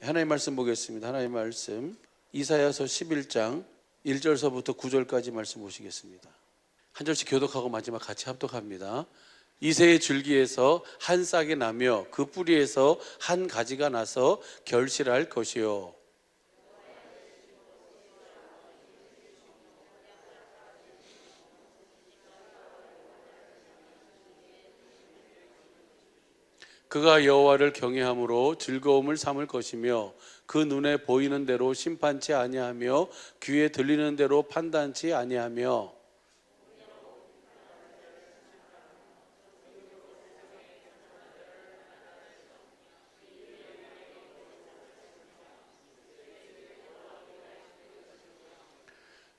하나님 말씀 보겠습니다. 하나님 말씀 이사야서 11장 1절서부터 9절까지 말씀 보시겠습니다. 한 절씩 교독하고 마지막 같이 합독합니다. 이새의 줄기에서 한 싹이 나며 그 뿌리에서 한 가지가 나서 결실할 것이요, 그가 여호와를 경외함으로 즐거움을 삼을 것이며 그 눈에 보이는 대로 심판치 아니하며 귀에 들리는 대로 판단치 아니하며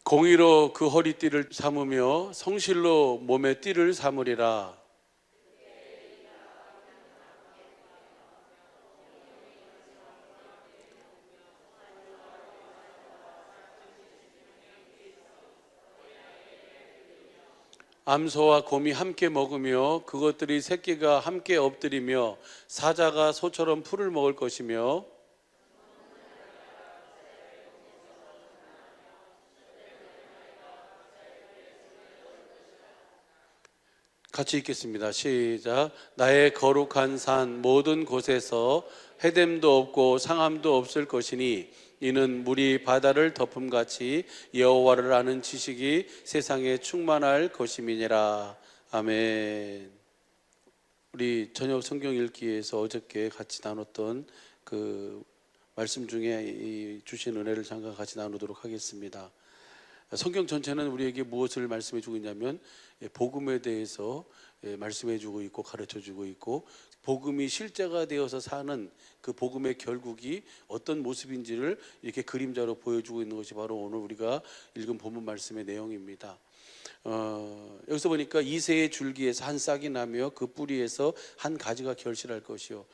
공의로 그 허리띠를 삼으며 성실로 몸의 띠를 삼으리라. 암소와 곰이 함께 먹으며 그것들이 새끼가 함께 엎드리며 사자가 소처럼 풀을 먹을 것이며 같이 읽겠습니다. 시작. 나의 거룩한 산 모든 곳에서 해됨도 없고 상함도 없을 것이니 이는 물이 바다를 덮음같이 여호와를 아는 지식이 세상에 충만할 것임이니라. 아멘. 우리 저녁 성경 읽기에서 어저께 같이 나눴던 그 말씀 중에 주신 은혜를 잠깐 같이 나누도록 하겠습니다. 성경 전체는 우리에게 무엇을 말씀해 주고 있냐면 복음에 대해서 말씀해 주고 있고 가르쳐 주고 있고, 복음이 실제가 되어서 사는 그 복음의 결국이 어떤 모습인지를 이렇게 그림자로 보여주고 있는 것이 바로 오늘 우리가 읽은 본문 말씀의 내용입니다. 여기서 보니까 이새의 줄기에서 한 싹이 나며 그 뿌리에서 한 가지가 결실할 것이요.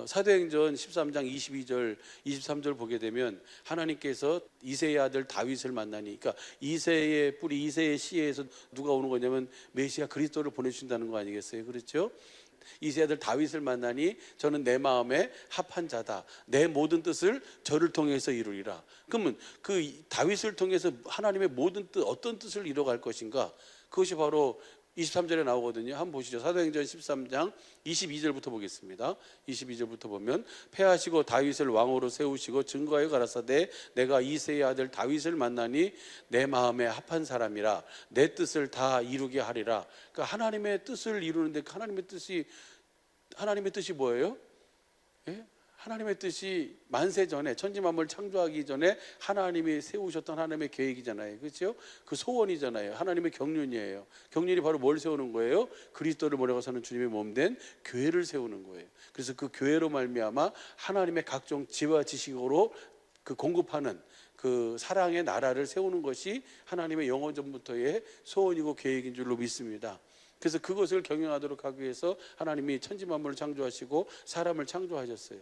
사도행전 13장 22절 23절 보게 되면 하나님께서 이새의 아들 다윗을 만나니, 그러니까 이새의 뿌리 이새의 씨에서 누가 오는 거냐면 메시아 그리스도를 보내주신다는 거 아니겠어요? 그렇죠? 이새의 아들 다윗을 만나니 저는 내 마음에 합한 자다, 내 모든 뜻을 저를 통해서 이루리라. 그러면 그 다윗을 통해서 하나님의 모든 뜻, 어떤 뜻을 이뤄갈 것인가, 그것이 바로 23절에 나오거든요. 한번 보시죠. 사도행전 13장 22절부터 보겠습니다. 22절부터 보면 패하시고 다윗을 왕으로 세우시고 증거하여 가라사대 내가 이새의 아들 다윗을 만나니 내 마음에 합한 사람이라 내 뜻을 다 이루게 하리라. 그러니까 하나님의 뜻을 이루는데 하나님의 뜻이 뭐예요? 예? 하나님의 뜻이 만세 전에, 천지 만물 창조하기 전에 하나님이 세우셨던 하나님의 계획이잖아요. 그렇죠? 그 소원이잖아요. 하나님의 경륜이에요. 경륜이 바로 뭘 세우는 거예요? 그리스도를 모래가 사는 주님의 몸된 교회를 세우는 거예요. 그래서 그 교회로 말미암아 하나님의 각종 지혜와 지식으로 그 공급하는 그 사랑의 나라를 세우는 것이 하나님의 영원전부터의 소원이고 계획인 줄로 믿습니다. 그래서 그것을 경영하도록 하기 위해서 하나님이 천지 만물을 창조하시고 사람을 창조하셨어요.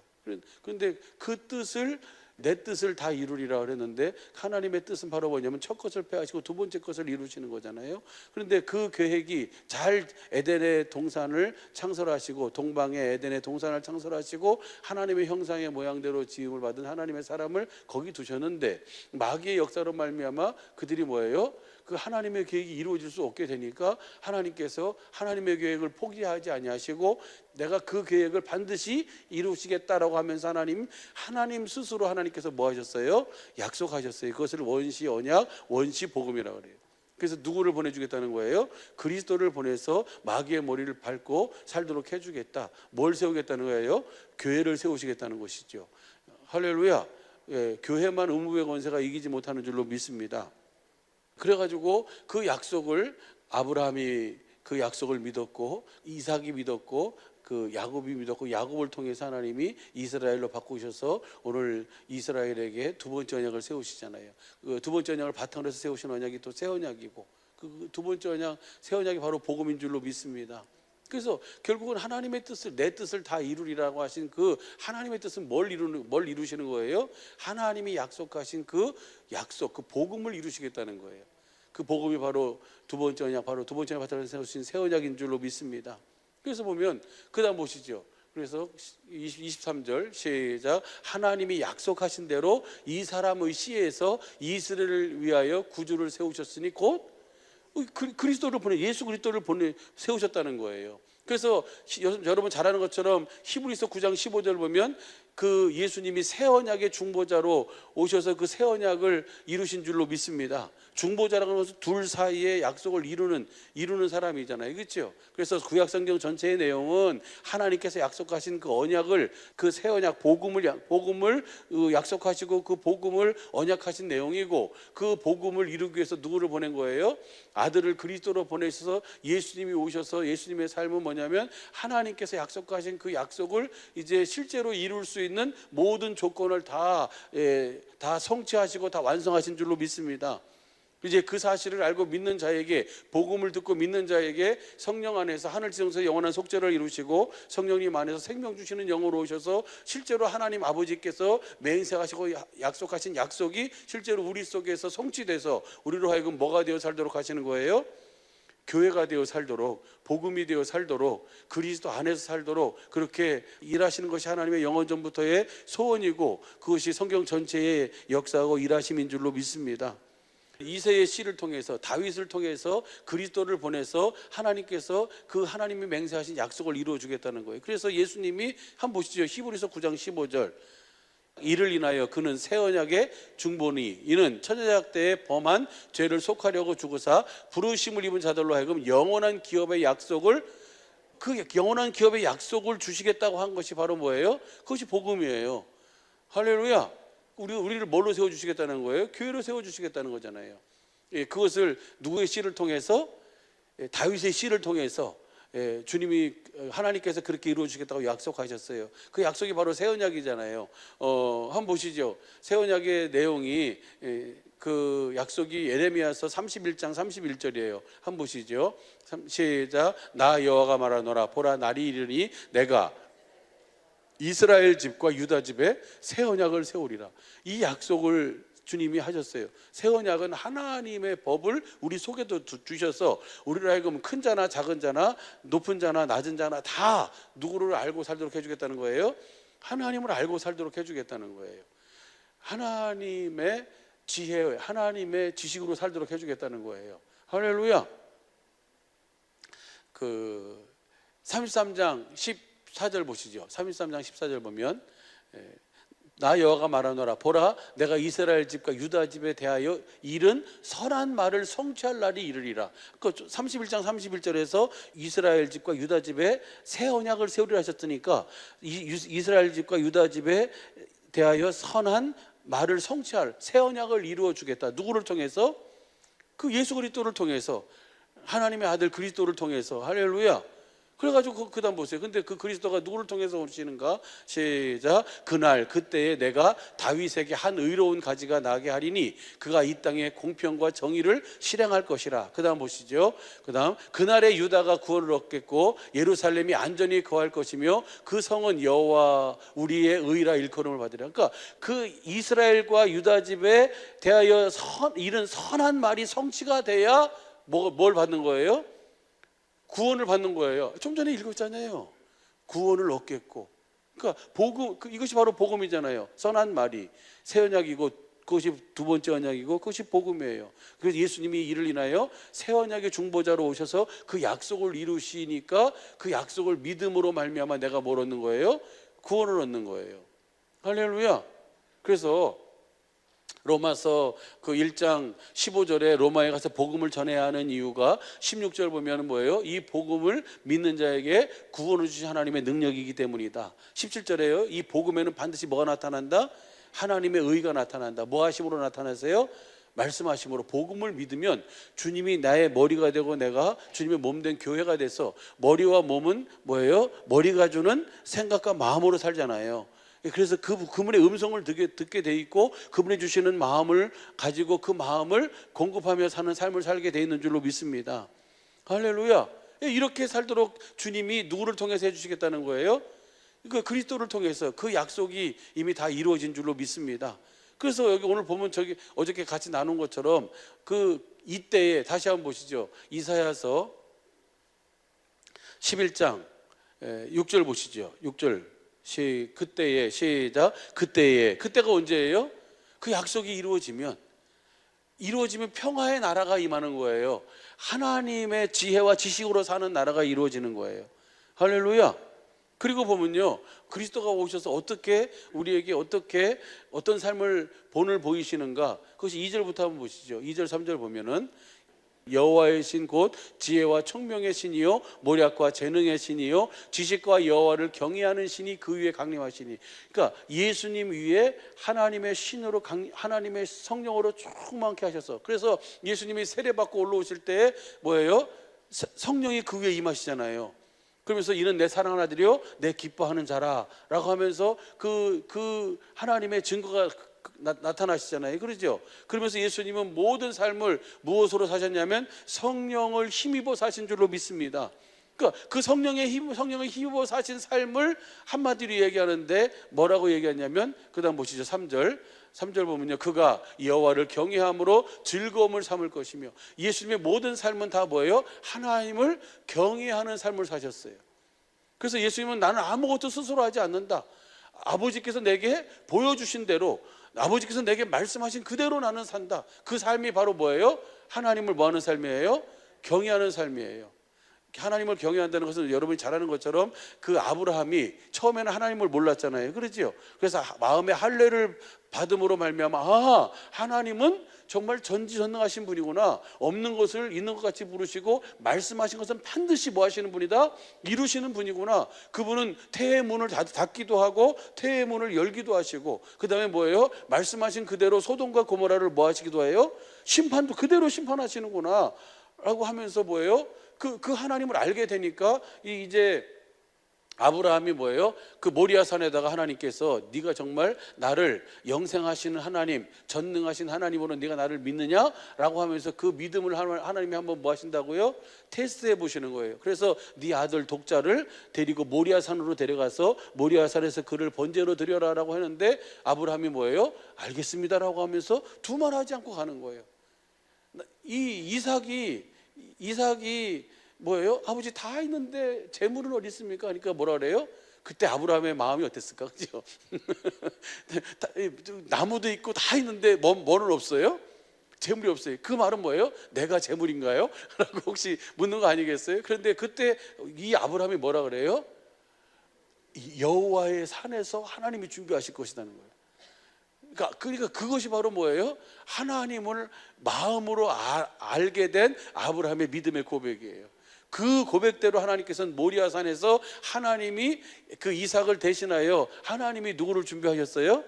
그런데 그 뜻을, 내 뜻을 다 이루리라 그랬는데 하나님의 뜻은 바로 뭐냐면 첫 것을 패하시고 두 번째 것을 이루시는 거잖아요. 그런데 그 계획이 잘 에덴의 동산을 창설하시고, 동방의 에덴의 동산을 창설하시고 하나님의 형상의 모양대로 지음을 받은 하나님의 사람을 거기 두셨는데 마귀의 역사로 말미암아 그들이 뭐예요? 그 하나님의 계획이 이루어질 수 없게 되니까 하나님께서 하나님의 계획을 포기하지 아니하시고 내가 그 계획을 반드시 이루시겠다라고 하면서 하나님 스스로 하나님께서 뭐 하셨어요? 약속하셨어요. 그것을 원시 언약, 원시 복음이라고 그래요. 그래서 누구를 보내주겠다는 거예요? 그리스도를 보내서 마귀의 머리를 밟고 살도록 해주겠다. 뭘 세우겠다는 거예요? 교회를 세우시겠다는 것이죠. 할렐루야. 예, 교회만 의무의 권세가 이기지 못하는 줄로 믿습니다. 그래가지고 그 약속을 아브라함이 그 약속을 믿었고, 이삭이 믿었고, 그 야곱이 믿었고, 야곱을 통해서 하나님이 이스라엘로 바꾸셔서 오늘 이스라엘에게 두 번째 언약을 세우시잖아요. 그 두 번째 언약을 바탕으로 해서 세우신 언약이 또 새 언약이고, 그 두 번째 언약, 새 언약이 바로 복음인 줄로 믿습니다. 그래서 결국은 하나님의 뜻을, 내 뜻을 다 이루리라고 하신 그 하나님의 뜻은 뭘 이루시는 거예요? 하나님이 약속하신 그 약속, 그 복음을 이루시겠다는 거예요. 그 복음이 바로 두 번째 언약, 바로 두 번째 언약 바탕을 세우신 새 언약인 줄로 믿습니다. 그래서 보면 그 다음 보시죠. 그래서 23절 시작. 하나님이 약속하신 대로 이 사람의 씨에서 이스라엘을 위하여 구주를 세우셨으니 곧 그리스도를 보내, 예수 그리스도를 보내 세우셨다는 거예요. 그래서 여러분 잘 아는 것처럼 히브리서 9장 15절 보면 그 예수님이 새 언약의 중보자로 오셔서 그 새 언약을 이루신 줄로 믿습니다. 중보자라는 것은 둘 사이의 약속을 이루는 사람이잖아요, 그렇죠? 그래서 구약 성경 전체의 내용은 하나님께서 약속하신 그 언약을, 그 새 언약 복음을 약속하시고 그 복음을 언약하신 내용이고, 그 복음을 이루기 위해서 누구를 보낸 거예요? 아들을 그리스도로 보내셔서 예수님이 오셔서 예수님의 삶은 뭐냐면 하나님께서 약속하신 그 약속을 이제 실제로 이룰 수 있는 모든 조건을 다 성취하시고 다 완성하신 줄로 믿습니다. 이제 그 사실을 알고 믿는 자에게, 복음을 듣고 믿는 자에게 성령 안에서 하늘 지성소에 영원한 속죄를 이루시고 성령님 안에서 생명 주시는 영으로 오셔서 실제로 하나님 아버지께서 맹세하시고 약속하신 약속이 실제로 우리 속에서 성취돼서 우리로 하여금 뭐가 되어 살도록 하시는 거예요? 교회가 되어 살도록, 복음이 되어 살도록, 그리스도 안에서 살도록 그렇게 일하시는 것이 하나님의 영원전부터의 소원이고, 그것이 성경 전체의 역사하고 일하심인 줄로 믿습니다. 이새의 씨를 통해서, 다윗을 통해서 그리스도를 보내서 하나님께서 그 하나님이 맹세하신 약속을 이루어 주겠다는 거예요. 그래서 예수님이 한번 보시죠. 히브리서 9장 15절. 이를 인하여 그는 새 언약의 중보니 이는 천연약 때에 범한 죄를 속하려고 죽으사 부르심을 입은 자들로 하여금 영원한 기업의 약속을, 그 영원한 기업의 약속을 주시겠다고 한 것이 바로 뭐예요? 그것이 복음이에요. 할렐루야. 우리를 뭘로 세워주시겠다는 거예요? 교회로 세워주시겠다는 거잖아요. 그것을 누구의 씨를 통해서? 다윗의 씨를 통해서 주님이, 하나님께서 그렇게 이루어 주시겠다고 약속하셨어요. 그 약속이 바로 새 언약이잖아요. 한번 보시죠. 새 언약의 내용이, 그 약속이 예레미야서 31장 31절이에요. 한번 보시죠. 시작. 나 여호와가 말하노라. 보라, 날이 이르니 내가 이스라엘 집과 유다 집에 새 언약을 세우리라. 이 약속을 주님이 하셨어요. 새 언약은 하나님의 법을 우리 속에도 주셔서 우리를 하여금 큰 자나 작은 자나 높은 자나 낮은 자나 다 누구를 알고 살도록 해주겠다는 거예요? 하나님을 알고 살도록 해주겠다는 거예요. 하나님의 지혜, 하나님의 지식으로 살도록 해주겠다는 거예요. 할렐루야. 그 33장 14절 보시죠. 33장 14절 보면 나 여호와가 말하노라. 보라, 내가 이스라엘 집과 유다 집에 대하여 이른 선한 말을 성취할 날이 이르리라. 그 31장 31절에서 이스라엘 집과 유다 집에 새 언약을 세우리라 하셨으니까 이스라엘 집과 유다 집에 대하여 선한 말을 성취할 새 언약을 이루어 주겠다. 누구를 통해서? 그 예수 그리스도를 통해서, 하나님의 아들 그리스도를 통해서. 할렐루야. 그래가지고 그 다음 보세요. 근데 그 그리스도가 누구를 통해서 오시는가? 시작. 그날 그때에 내가 다윗에게 한 의로운 가지가 나게 하리니 그가 이 땅에 공평과 정의를 실행할 것이라. 그 다음 보시죠. 그 다음 그날에 유다가 구원을 얻겠고 예루살렘이 안전히 거할 것이며 그 성은 여호와 우리의 의라 일컬음을 받으리라. 그러니까 그 이스라엘과 유다 집에 대하여 이런 선한 말이 성취가 돼야 뭘 받는 거예요? 구원을 받는 거예요. 좀 전에 읽었잖아요. 구원을 얻겠고. 그러니까 복음, 이것이 바로 복음이잖아요. 선한 말이 새 언약이고 그것이 두 번째 언약이고 그것이 복음이에요. 그래서 예수님이 이를 인하여 새 언약의 중보자로 오셔서 그 약속을 이루시니까 그 약속을 믿음으로 말미암아 내가 뭘 얻는 거예요? 구원을 얻는 거예요. 할렐루야. 그래서 로마서 그 1장 15절에 로마에 가서 복음을 전해야 하는 이유가 16절 보면 뭐예요? 이 복음을 믿는 자에게 구원을 주신 하나님의 능력이기 때문이다. 17절에요. 이 복음에는 반드시 뭐가 나타난다? 하나님의 의가 나타난다. 뭐 하심으로 나타나세요? 말씀하심으로. 복음을 믿으면 주님이 나의 머리가 되고 내가 주님의 몸된 교회가 돼서, 머리와 몸은 뭐예요? 머리가 주는 생각과 마음으로 살잖아요. 그래서 그분의 음성을 듣게 돼 있고 그분이 주시는 마음을 가지고 그 마음을 공급하며 사는 삶을 살게 돼 있는 줄로 믿습니다. 할렐루야. 이렇게 살도록 주님이 누구를 통해서 해주시겠다는 거예요? 그 그리스도를 통해서 그 약속이 이미 다 이루어진 줄로 믿습니다. 그래서 여기 오늘 보면 저기 어저께 같이 나눈 것처럼 그 이때에 다시 한번 보시죠. 이사야서 11장 6절 보시죠. 6절 그때에 시작. 그때가 언제예요? 그 약속이 이루어지면 평화의 나라가 임하는 거예요. 하나님의 지혜와 지식으로 사는 나라가 이루어지는 거예요. 할렐루야. 그리고 보면요, 그리스도가 오셔서 어떻게 우리에게 어떤 삶을 본을 보이시는가, 그것이 2절부터 한번 보시죠. 2절 3절 보면은 여호와의 신 곧 지혜와 총명의 신이요 모략과 재능의 신이요 지식과 여호와를 경외하는 신이 그 위에 강림하시니. 그러니까 예수님 위에 하나님의 신으로 하나님의 성령으로 충만케 하셔서, 그래서 예수님이 세례받고 올라오실 때 뭐예요? 성령이 그 위에 임하시잖아요. 그러면서 이는 내 사랑하는 아들이요 내 기뻐하는 자라 라고 하면서 그 하나님의 증거가 나타나시잖아요. 그러죠? 그러면서 예수님은 모든 삶을 무엇으로 사셨냐면 성령을 힘입어 사신 줄로 믿습니다. 그러니까 그 성령을 힘입어 사신 삶을 한마디로 얘기하는데 뭐라고 얘기하냐면, 그 다음 보시죠. 3절 보면요, 그가 여호와를 경외함으로 즐거움을 삼을 것이며. 예수님의 모든 삶은 다 뭐예요? 하나님을 경외하는 삶을 사셨어요. 그래서 예수님은 나는 아무것도 스스로 하지 않는다. 아버지께서 내게 보여주신 대로, 아버지께서 내게 말씀하신 그대로 나는 산다. 그 삶이 바로 뭐예요? 하나님을 뭐 하는 삶이에요? 경외하는 삶이에요. 하나님을 경외한다는 것은 여러분이 잘 아는 것처럼 그 아브라함이 처음에는 하나님을 몰랐잖아요. 그렇죠? 그래서 마음에 할례를 받음으로 말미암아 하나님은 정말 전지전능하신 분이구나, 없는 것을 있는 것 같이 부르시고 말씀하신 것은 반드시 뭐 하시는 분이다? 이루시는 분이구나. 그분은 태의 문을 닫기도 하고 태의 문을 열기도 하시고, 그 다음에 뭐예요? 말씀하신 그대로 소돔과 고모라를 뭐 하시기도 해요? 심판도 그대로 심판하시는구나 라고 하면서 뭐예요? 그 하나님을 알게 되니까 이제 아브라함이 뭐예요? 그 모리아 산에다가 하나님께서 네가 정말 나를 영생하시는 하나님, 전능하신 하나님으로 네가 나를 믿느냐라고 하면서 그 믿음을 하나님이 한번 뭐 하신다고요? 테스트해 보시는 거예요. 그래서 네 아들 독자를 데리고 모리아 산으로 데려가서 모리아 산에서 그를 번제로 드려라라고 했는데 아브라함이 뭐예요? 알겠습니다라고 하면서 두말하지 않고 가는 거예요. 이삭이 뭐예요? 아버지 다 있는데 재물은 어디 있습니까? 그러니까 뭐라 그래요? 그때 아브라함의 마음이 어땠을까? 그죠? 나무도 있고 다 있는데 뭐는 없어요? 재물이 없어요. 그 말은 뭐예요? 내가 재물인가요? 라고 혹시 묻는 거 아니겠어요? 그런데 그때 이 아브라함이 뭐라 그래요? 여호와의 산에서 하나님이 준비하실 것이라는 거예요. 그러니까 그것이 바로 뭐예요? 하나님을 마음으로 알게 된 아브라함의 믿음의 고백이에요. 그 고백대로 하나님께서는 모리아산에서 하나님이 그 이삭을 대신하여 하나님이 누구를 준비하셨어요?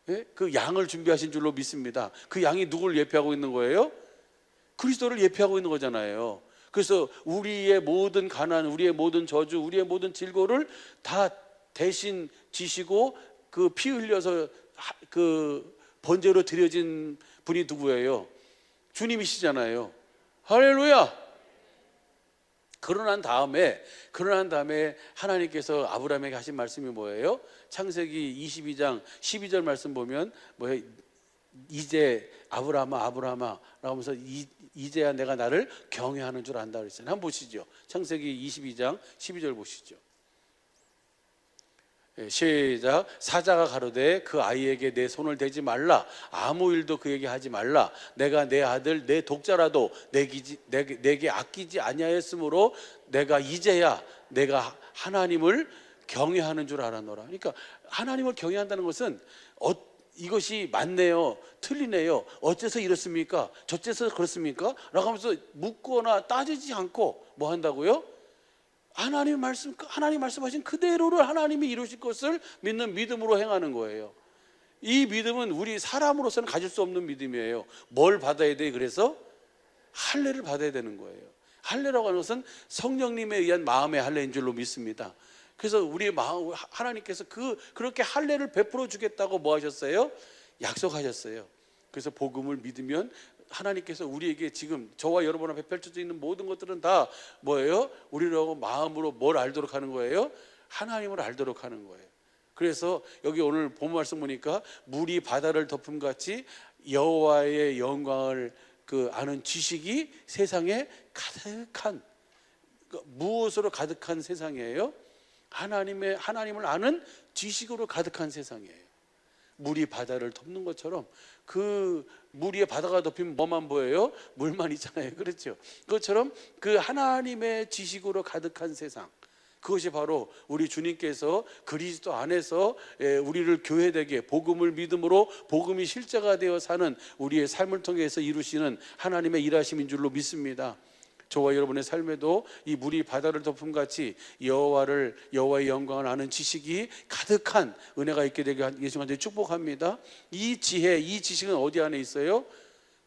예? 그 양을 준비하신 줄로 믿습니다. 그 양이 누구를 예표하고 있는 거예요? 그리스도를 예표하고 있는 거잖아요. 그래서 우리의 모든 가난, 우리의 모든 저주, 우리의 모든 질고를 다 대신 지시고 그 피 흘려서 그 번제로 드려진 분이 누구예요? 주님이시잖아요. 할렐루야. 그러난 다음에 하나님께서 아브라함에게 하신 말씀이 뭐예요? 창세기 22장 12절 말씀 보면 뭐예요? 이제 아브라함아 라고 하면서 이제야 내가 나를 경외하는 줄 안다 그랬어요. 한번 보시죠. 창세기 22장 12절 보시죠. 시작. 사자가 가로되 그 아이에게 내 손을 대지 말라, 아무 일도 그에게 하지 말라. 내가 내 아들 내 독자라도 내게 아끼지 아니하였으므로 내가 이제야 내가 하나님을 경외하는 줄 알았노라. 그러니까 하나님을 경외한다는 것은 이것이 맞네요, 틀리네요, 어째서 이렇습니까, 저째서 그렇습니까? 라고 하면서 묻거나 따지지 않고 뭐 한다고요? 하나님 말씀하신 그대로를 하나님이 이루실 것을 믿는 믿음으로 행하는 거예요. 이 믿음은 우리 사람으로서는 가질 수 없는 믿음이에요. 뭘 받아야 돼? 그래서 할례를 받아야 되는 거예요. 할례라고 하는 것은 성령님에 의한 마음의 할례인 줄로 믿습니다. 그래서 우리의 마음, 하나님께서 그렇게 할례를 베풀어 주겠다고 뭐 하셨어요? 약속하셨어요. 그래서 복음을 믿으면 하나님께서 우리에게 지금 저와 여러분 앞에 펼쳐져 있는 모든 것들은 다 뭐예요? 우리라고 마음으로 뭘 알도록 하는 거예요? 하나님을 알도록 하는 거예요. 그래서 여기 오늘 본 말씀 보니까 물이 바다를 덮음같이 여호와의 영광을 아는 지식이 세상에 가득한, 무엇으로 가득한 세상이에요? 하나님을 아는 지식으로 가득한 세상이에요. 물이 바다를 덮는 것처럼, 그 물 위에 바다가 덮이면 뭐만 보여요? 물만 있잖아요. 그렇죠? 그것처럼 그 하나님의 지식으로 가득한 세상, 그것이 바로 우리 주님께서 그리스도 안에서 우리를 교회되게 복음을 믿음으로 복음이 실제가 되어 사는 우리의 삶을 통해서 이루시는 하나님의 일하심인 줄로 믿습니다. 저와 여러분의 삶에도 이 물이 바다를 덮음같이 여호와의 영광을 아는 지식이 가득한 은혜가 있게 되게 예수 간절히 축복합니다. 이 지혜, 이 지식은 어디 안에 있어요?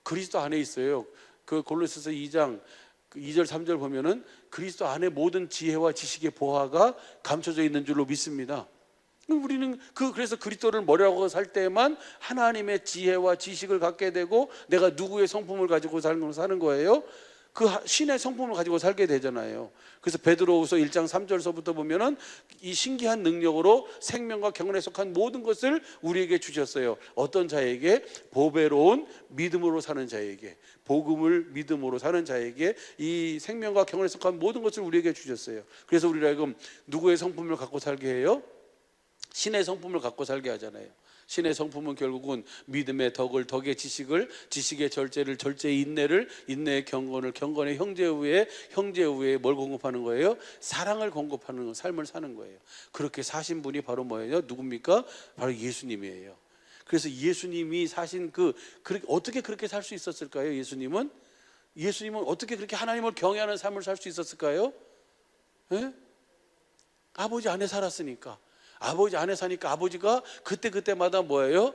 그리스도 안에 있어요. 그 골로새서 2장 2절 3절 보면은 그리스도 안에 모든 지혜와 지식의 보화가 감춰져 있는 줄로 믿습니다. 우리는 그래서 그리스도를 머리하고 살 때만 하나님의 지혜와 지식을 갖게 되고 내가 누구의 성품을 가지고 사는 거예요? 그 신의 성품을 가지고 살게 되잖아요. 그래서 베드로후서 1장 3절서부터 보면은 이 신기한 능력으로 생명과 경건에 속한 모든 것을 우리에게 주셨어요. 어떤 자에게? 보배로운 믿음으로 사는 자에게, 복음을 믿음으로 사는 자에게 이 생명과 경건에 속한 모든 것을 우리에게 주셨어요. 그래서 우리를 하여금 누구의 성품을 갖고 살게 해요? 신의 성품을 갖고 살게 하잖아요. 신의 성품은 결국은 믿음의 덕의 지식을, 지식의 절제를, 절제의 인내를, 인내의 경건을, 경건의 형제 우에 뭘 공급하는 거예요? 사랑을 공급하는 삶을 사는 거예요. 그렇게 사신 분이 바로 뭐예요? 누굽니까? 바로 예수님이에요. 그래서 예수님이 사신 어떻게 그렇게 살 수 있었을까요? 예수님은 어떻게 그렇게 하나님을 경외하는 삶을 살 수 있었을까요? 예? 아버지 안에 살았으니까. 아버지 안에 사니까 아버지가 그때마다 뭐예요?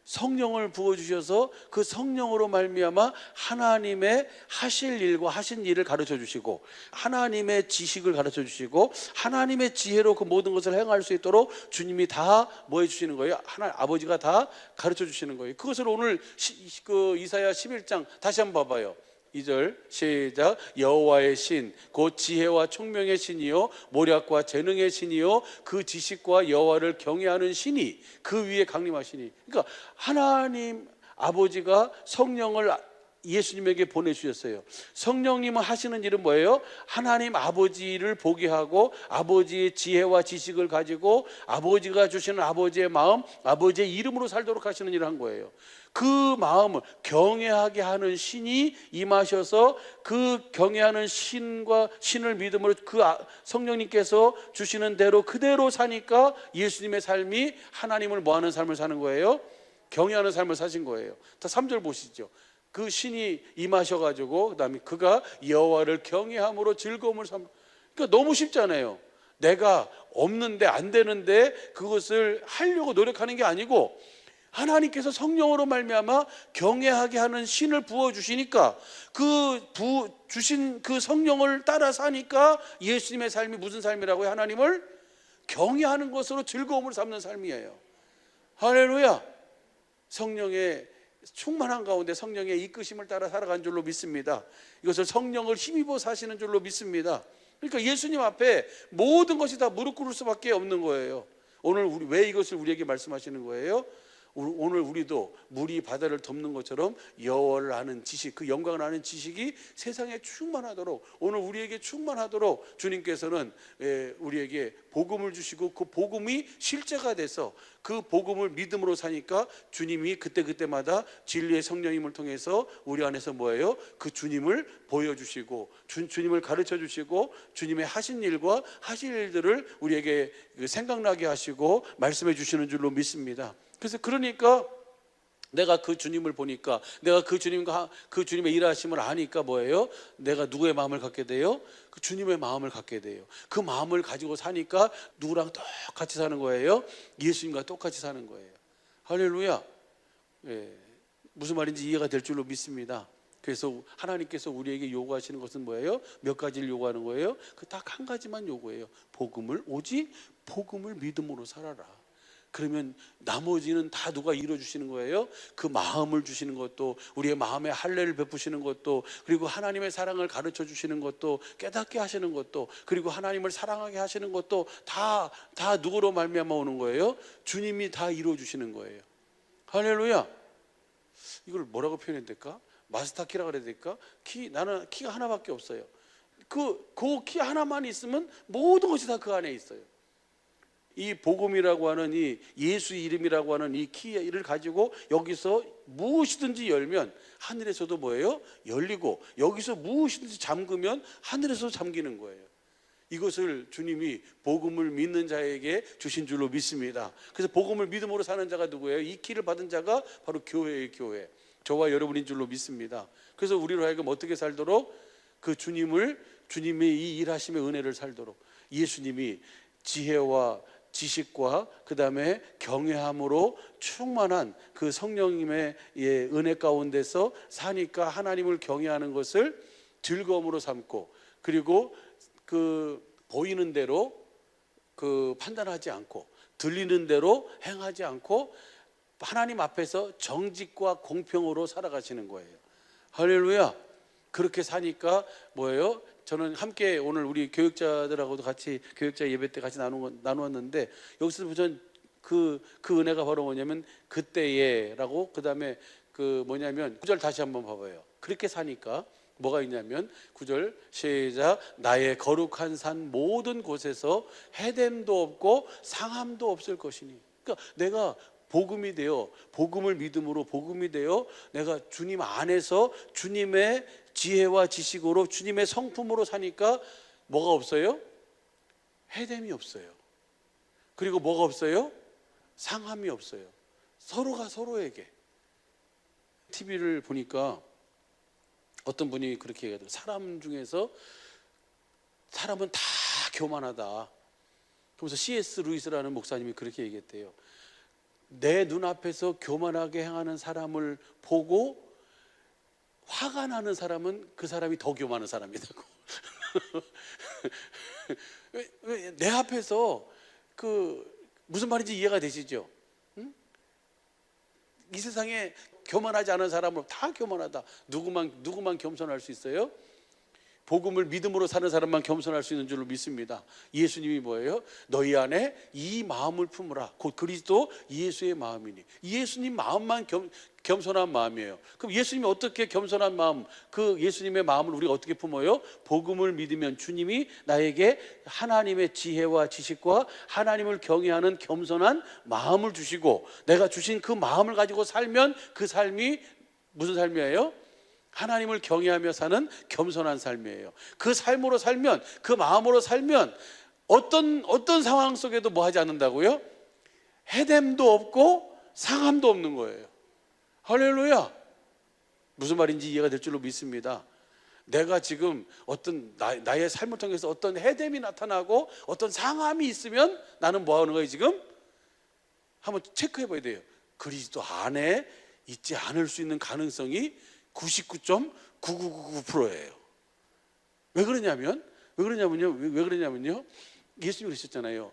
성령을 부어주셔서 그 성령으로 말미암아 하나님의 하실 일과 하신 일을 가르쳐 주시고, 하나님의 지식을 가르쳐 주시고, 하나님의 지혜로 그 모든 것을 행할 수 있도록 주님이 다 뭐 해주시는 거예요? 아버지가 다 가르쳐 주시는 거예요. 그것을 오늘 이사야 11장 다시 한번 봐봐요. 2절 시작. 여호와의 신 곧 지혜와 총명의 신이요 모략과 재능의 신이요 그 지식과 여호와를 경외하는 신이 그 위에 강림하시니. 그러니까 하나님 아버지가 성령을 예수님에게 보내주셨어요. 성령님은 하시는 일은 뭐예요? 하나님 아버지를 보게 하고 아버지의 지혜와 지식을 가지고 아버지가 주시는 아버지의 마음, 아버지의 이름으로 살도록 하시는 일을 한 거예요. 그 마음을 경외하게 하는 신이 임하셔서 그 경외하는 신을 믿음으로 그 성령님께서 주시는 대로 그대로 사니까 예수님의 삶이 하나님을 뭐하는 삶을 사는 거예요? 경외하는 삶을 사신 거예요. 다 3절 보시죠. 그 신이 임하셔가지고 그다음에 그가 여호와를 경외함으로 즐거움을 그러니까 너무 쉽잖아요. 내가 없는데 안 되는데 그것을 하려고 노력하는 게 아니고 하나님께서 성령으로 말미암아 경외하게 하는 신을 부어주시니까 주신 그 성령을 따라 사니까 예수님의 삶이 무슨 삶이라고요? 하나님을 경외하는 것으로 즐거움을 삼는 삶이에요. 할렐루야. 성령의 충만한 가운데 성령의 이끄심을 따라 살아간 줄로 믿습니다. 이것을 성령을 힘입어 사시는 줄로 믿습니다. 그러니까 예수님 앞에 모든 것이 다 무릎 꿇을 수밖에 없는 거예요. 오늘 왜 이것을 우리에게 말씀하시는 거예요? 오늘 우리도 물이 바다를 덮는 것처럼 여호와를 아는 지식, 그 영광을 아는 지식이 세상에 충만하도록, 오늘 우리에게 충만하도록 주님께서는 우리에게 복음을 주시고 그 복음이 실제가 돼서 그 복음을 믿음으로 사니까 주님이 그때마다 진리의 성령님을 통해서 우리 안에서 뭐예요? 그 주님을 보여주시고 주님을 가르쳐 주시고 주님의 하신 일과 하실 일들을 우리에게 생각나게 하시고 말씀해 주시는 줄로 믿습니다. 그래서 그러니까 내가 그 주님을 보니까, 내가 그 주님과 그 주님의 일하심을 아니까 뭐예요? 내가 누구의 마음을 갖게 돼요? 그 주님의 마음을 갖게 돼요. 그 마음을 가지고 사니까 누구랑 똑같이 사는 거예요? 예수님과 똑같이 사는 거예요. 할렐루야. 무슨 말인지 이해가 될 줄로 믿습니다. 그래서 하나님께서 우리에게 요구하시는 것은 뭐예요? 몇 가지를 요구하는 거예요? 그 딱 한 가지만 요구해요. 오직 복음을 믿음으로 살아라. 그러면 나머지는 다 누가 이루어주시는 거예요? 그 마음을 주시는 것도, 우리의 마음에 할례를 베푸시는 것도, 그리고 하나님의 사랑을 가르쳐 주시는 것도, 깨닫게 하시는 것도, 그리고 하나님을 사랑하게 하시는 것도 다 누구로 말미암아 오는 거예요? 주님이 다 이루어주시는 거예요. 할렐루야. 이걸 뭐라고 표현해야 될까? 마스터 키라고 그래야 될까? 나는 키가 하나밖에 없어요. 그 키 하나만 있으면 모든 것이 다 그 안에 있어요. 이 복음이라고 하는 이 예수 이름이라고 하는 이 키를 가지고 여기서 무엇이든지 열면 하늘에서도 뭐예요? 열리고, 여기서 무엇이든지 잠그면 하늘에서도 잠기는 거예요. 이것을 주님이 복음을 믿는 자에게 주신 줄로 믿습니다. 그래서 복음을 믿음으로 사는 자가 누구예요? 이 키를 받은 자가 바로 교회의 교회, 저와 여러분인 줄로 믿습니다. 그래서 우리로 하여금 어떻게 살도록? 그 주님의 이 일하심의 은혜를 살도록 예수님이 지혜와 지식과 그 다음에 경외함으로 충만한 그 성령님의 은혜 가운데서 사니까 하나님을 경외하는 것을 즐거움으로 삼고, 그리고 그 보이는 대로 그 판단하지 않고 들리는 대로 행하지 않고 하나님 앞에서 정직과 공평으로 살아가시는 거예요. 할렐루야. 그렇게 사니까 뭐예요? 저는 함께 오늘 우리 교육자들하고도 같이 교육자 예배 때 같이 나누었는데, 여기서 보면 그 은혜가 바로 뭐냐면 그때에라고, 그 다음에 그 뭐냐면 9절 다시 한번 봐봐요. 그렇게 사니까 뭐가 있냐면 9절 시작. 나의 거룩한 산 모든 곳에서 해됨도 없고 상함도 없을 것이니. 그러니까 내가 복음이 되어, 복음을 믿음으로 복음이 되어 내가 주님 안에서 주님의 지혜와 지식으로 주님의 성품으로 사니까 뭐가 없어요? 해됨이 없어요. 그리고 뭐가 없어요? 상함이 없어요. 서로가 서로에게. TV를 보니까 어떤 분이 그렇게 얘기하더라고요. 사람 중에서 사람은 다 교만하다. 그러면서 C.S. 루이스라는 목사님이 그렇게 얘기했대요. 내 눈앞에서 교만하게 행하는 사람을 보고 화가 나는 사람은 그 사람이 더 교만한 사람이라고. 내 앞에서 무슨 말인지 이해가 되시죠? 응? 이 세상에 교만하지 않은 사람은 다 교만하다. 누구만 겸손할 수 있어요? 복음을 믿음으로 사는 사람만 겸손할 수 있는 줄로 믿습니다. 예수님이 뭐예요? 너희 안에 이 마음을 품으라. 곧 그리스도 예수의 마음이니. 예수님 마음만 겸손한 마음이에요. 그럼 예수님이 어떻게 겸손한 마음, 그 예수님의 마음을 우리가 어떻게 품어요? 복음을 믿으면 주님이 나에게 하나님의 지혜와 지식과 하나님을 경외하는 겸손한 마음을 주시고, 내가 주신 그 마음을 가지고 살면 그 삶이 무슨 삶이에요? 하나님을 경외하며 사는 겸손한 삶이에요. 그 삶으로 살면, 그 마음으로 살면 어떤 상황 속에도 뭐 하지 않는다고요? 해됨도 없고 상함도 없는 거예요. 할렐루야. 무슨 말인지 이해가 될 줄로 믿습니다. 내가 지금 어떤 나의 삶을 통해서 어떤 해됨이 나타나고 어떤 상함이 있으면 나는 뭐 하는 거예요? 지금 한번 체크해 봐야 돼요. 그리스도 안에 있지 않을 수 있는 가능성이 99.9999%예요. 왜 그러냐면요. 예수님이 그러셨잖아요.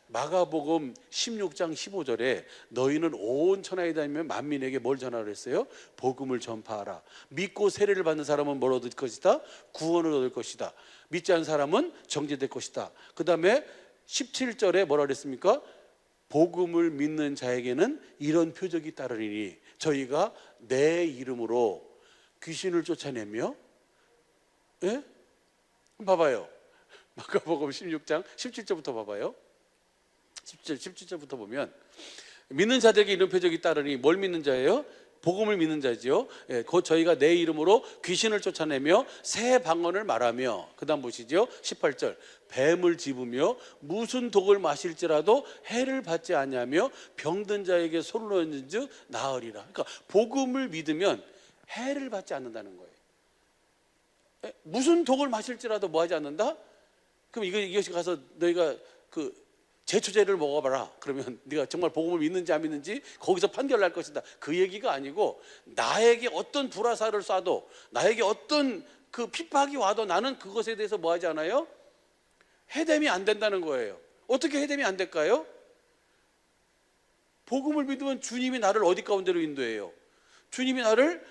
마가복음 16장 15절에 너희는 온 천하에 다니면 만민에게 뭘 전하라 했어요? 복음을 전파하라. 믿고 세례를 받는 사람은 뭘 얻을 것이다? 구원을 얻을 것이다. 믿지 않는 사람은 정죄될 것이다. 그 다음에 17절에 뭐라 그랬습니까? 복음을 믿는 자에게는 이런 표적이 따르리니 저희가 내 이름으로 귀신을 쫓아내며, 예? 봐봐요. 마가복음 16장 17절부터 봐봐요. 17절부터 보면 믿는 자들에게 이런 표적이 따르니 뭘 믿는 자예요? 복음을 믿는 자지요. 예, 곧 저희가 내 이름으로 귀신을 쫓아내며 새 방언을 말하며, 그 다음 보시죠. 18절 뱀을 집으며 무슨 독을 마실지라도 해를 받지 않냐며 병든 자에게 손을 얹은 즉 나으리라. 그러니까 복음을 믿으면 해를 받지 않는다는 거예요. 예, 무슨 독을 마실지라도 뭐 하지 않는다? 그럼 이것이 가서 너희가 그 제초제를 먹어봐라. 그러면 네가 정말 복음을 믿는지 안 믿는지 거기서 판결할 것이다. 그 얘기가 아니고, 나에게 어떤 불화살을 쏴도, 나에게 어떤 그 핍박이 와도 나는 그것에 대해서 뭐 하지 않아요? 해됨이 안 된다는 거예요. 어떻게 해됨이 안 될까요? 복음을 믿으면 주님이 나를 어디 가운데로 인도해요? 주님이 나를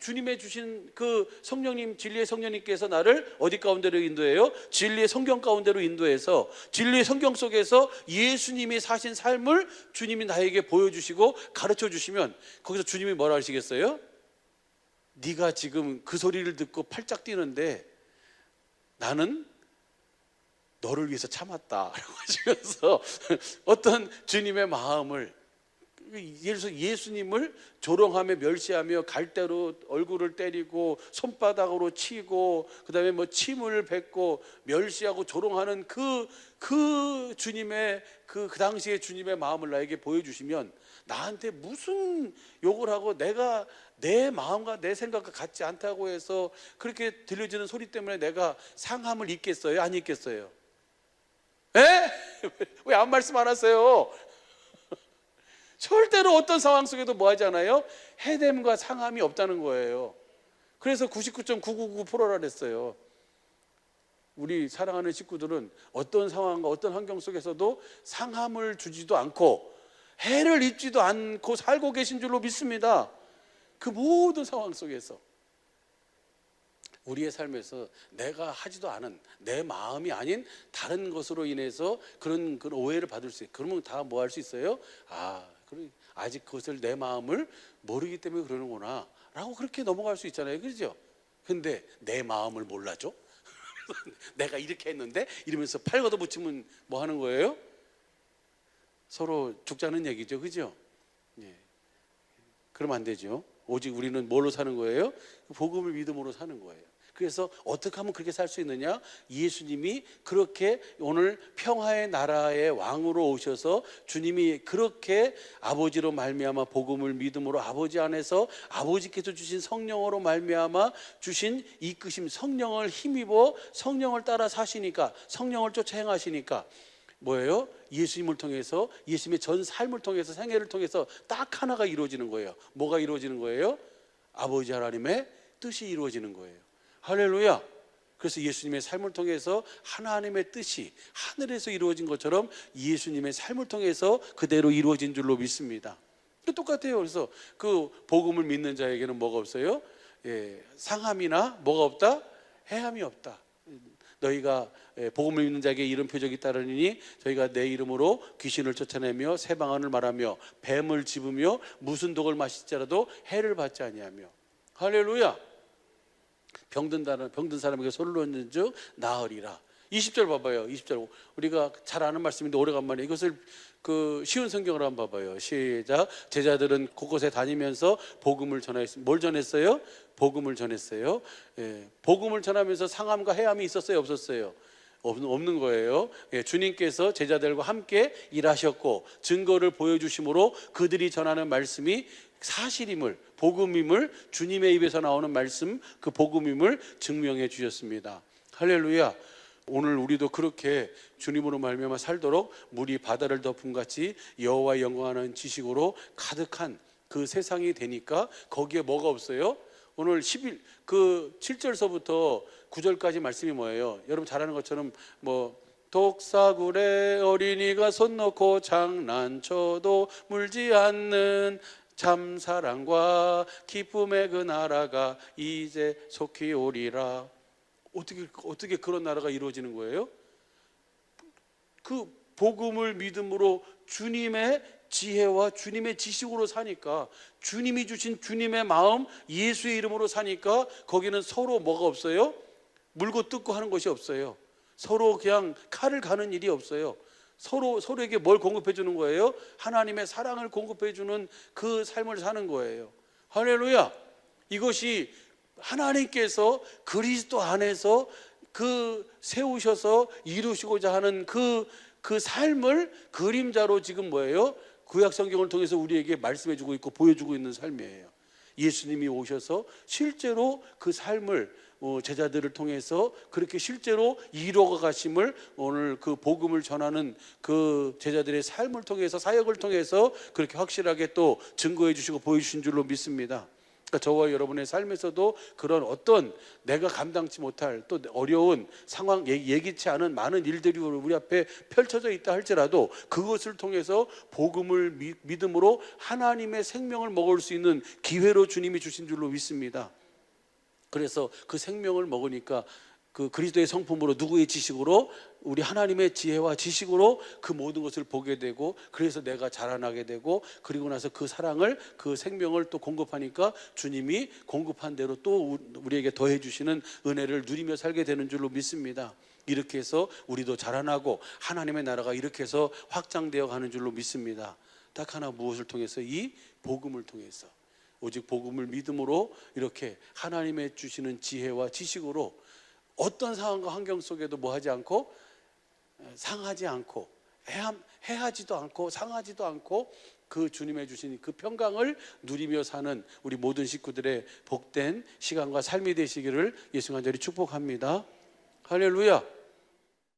주님의 주신 그 성령님, 진리의 성령님께서 나를 어디 가운데로 인도해요? 진리의 성경 가운데로 인도해서 진리의 성경 속에서 예수님이 사신 삶을 주님이 나에게 보여주시고 가르쳐 주시면, 거기서 주님이 뭐라 하시겠어요? 네가 지금 그 소리를 듣고 팔짝 뛰는데 나는 너를 위해서 참았다 라고 하시면서 어떤 주님의 마음을, 예를 들어서 예수님을 조롱하며 멸시하며 갈대로 얼굴을 때리고 손바닥으로 치고 그다음에 뭐 침을 뱉고 멸시하고 조롱하는 그 주님의 그 당시의 주님의 마음을 나에게 보여주시면 나한테 무슨 욕을 하고 내가 내 마음과 내 생각과 같지 않다고 해서 그렇게 들려지는 소리 때문에 내가 상함을 입겠어요? 안 입겠어요? 에? 왜 아무 말씀 안 하세요? 절대로 어떤 상황 속에도 뭐 하지 않아요? 해됨과 상함이 없다는 거예요. 그래서 99.999%라 그랬어요. 우리 사랑하는 식구들은 어떤 상황과 어떤 환경 속에서도 상함을 주지도 않고 해를 입지도 않고 살고 계신 줄로 믿습니다. 그 모든 상황 속에서 우리의 삶에서 내가 하지도 않은 내 마음이 아닌 다른 것으로 인해서 그런 오해를 받을 수 있어요. 그러면 다 뭐 할 수 있어요? 아직 그것을 내 마음을 모르기 때문에 그러는구나 라고 그렇게 넘어갈 수 있잖아요. 그렇죠? 근데 내 마음을 몰라줘? 내가 이렇게 했는데 이러면서 팔 걷어붙이면 뭐 하는 거예요? 서로 죽자는 얘기죠. 그죠? 예. 그러면 안 되죠. 오직 우리는 뭘로 사는 거예요? 복음을 믿음으로 사는 거예요. 그래서 어떻게 하면 그렇게 살 수 있느냐? 예수님이 그렇게 오늘 평화의 나라의 왕으로 오셔서 주님이 그렇게 아버지로 말미암아 복음을 믿음으로 아버지 안에서 아버지께서 주신 성령으로 말미암아 주신 이끄심, 성령을 힘입어 성령을 따라 사시니까, 성령을 쫓아 행하시니까 뭐예요? 예수님을 통해서, 예수님의 전 삶을 통해서, 생애를 통해서 딱 하나가 이루어지는 거예요. 뭐가 이루어지는 거예요? 아버지 하나님의 뜻이 이루어지는 거예요. 할렐루야. 그래서 예수님의 삶을 통해서 하나님의 뜻이 하늘에서 이루어진 것처럼 예수님의 삶을 통해서 그대로 이루어진 줄로 믿습니다. 똑같아요. 그래서 그 복음을 믿는 자에게는 뭐가 없어요? 상함이나 뭐가 없다? 해함이 없다. 너희가 복음을 믿는 자에게 이런 표적이 따르니 저희가 내 이름으로 귀신을 쫓아내며 새 방언을 말하며 뱀을 집으며 무슨 독을 마실지라도 해를 받지 아니하며. 할렐루야. 병든 사람에게 손을 놓는 즉 나으리라. 20절 봐봐요. 20절 우리가 잘 아는 말씀인데 오래간만에 이것을 쉬운 성경으로 한번 봐봐요. 시작. 제자들은 곳곳에 다니면서 복음을 전했습니다. 뭘 전했어요? 복음을 전했어요. 복음을 전하면서 상함과 해함이 있었어요? 없었어요? 없는 거예요. 주님께서 제자들과 함께 일하셨고 증거를 보여주심으로 그들이 전하는 말씀이 사실임을, 복음임을, 주님의 입에서 나오는 말씀, 그 복음임을 증명해 주셨습니다. 할렐루야. 오늘 우리도 그렇게 주님으로 말미암아 살도록 물이 바다를 덮음같이 여호와의 영광하는 지식으로 가득한 그 세상이 되니까 거기에 뭐가 없어요? 오늘 7절서부터 9절까지 말씀이 뭐예요? 여러분 잘 아는 것처럼 독사굴에 어린이가 손 놓고 장난쳐도 물지 않는 참 사랑과 기쁨의 그 나라가 이제 속히 오리라. 어떻게 그런 나라가 이루어지는 거예요? 그 복음을 믿음으로 주님의 지혜와 주님의 지식으로 사니까, 주님이 주신 주님의 마음 예수의 이름으로 사니까 거기는 서로 뭐가 없어요? 물고 뜯고 하는 것이 없어요. 서로 그냥 칼을 가는 일이 없어요. 서로에게 뭘 공급해 주는 거예요? 하나님의 사랑을 공급해 주는 그 삶을 사는 거예요. 할렐루야. 이것이 하나님께서 그리스도 안에서 세우셔서 이루시고자 하는 그 삶을 그림자로 지금 뭐예요? 구약 성경을 통해서 우리에게 말씀해 주고 있고 보여주고 있는 삶이에요. 예수님이 오셔서 실제로 그 삶을 제자들을 통해서 그렇게 실제로 이루어 가심을 오늘 그 복음을 전하는 그 제자들의 삶을 통해서, 사역을 통해서 그렇게 확실하게 또 증거해 주시고 보여주신 줄로 믿습니다. 그러니까 저와 여러분의 삶에서도 그런 어떤 내가 감당치 못할 또 어려운 상황, 예기치 않은 많은 일들이 우리 앞에 펼쳐져 있다 할지라도 그것을 통해서 복음을 믿음으로 하나님의 생명을 먹을 수 있는 기회로 주님이 주신 줄로 믿습니다. 그래서 그 생명을 먹으니까 그 그리스도의 성품으로, 누구의 지식으로? 우리 하나님의 지혜와 지식으로 그 모든 것을 보게 되고, 그래서 내가 자라나게 되고, 그리고 나서 그 사랑을, 그 생명을 또 공급하니까 주님이 공급한 대로 또 우리에게 더해 주시는 은혜를 누리며 살게 되는 줄로 믿습니다. 이렇게 해서 우리도 자라나고 하나님의 나라가 이렇게 해서 확장되어 가는 줄로 믿습니다. 딱 하나, 무엇을 통해서? 이 복음을 통해서. 오직 복음을 믿음으로 이렇게 하나님의 주시는 지혜와 지식으로 어떤 상황과 환경 속에도 뭐하지 않고, 상하지 않고, 해하지도 않고 상하지도 않고 그 주님의 주신 그 평강을 누리며 사는 우리 모든 식구들의 복된 시간과 삶이 되시기를 예수 간절히 축복합니다. 할렐루야.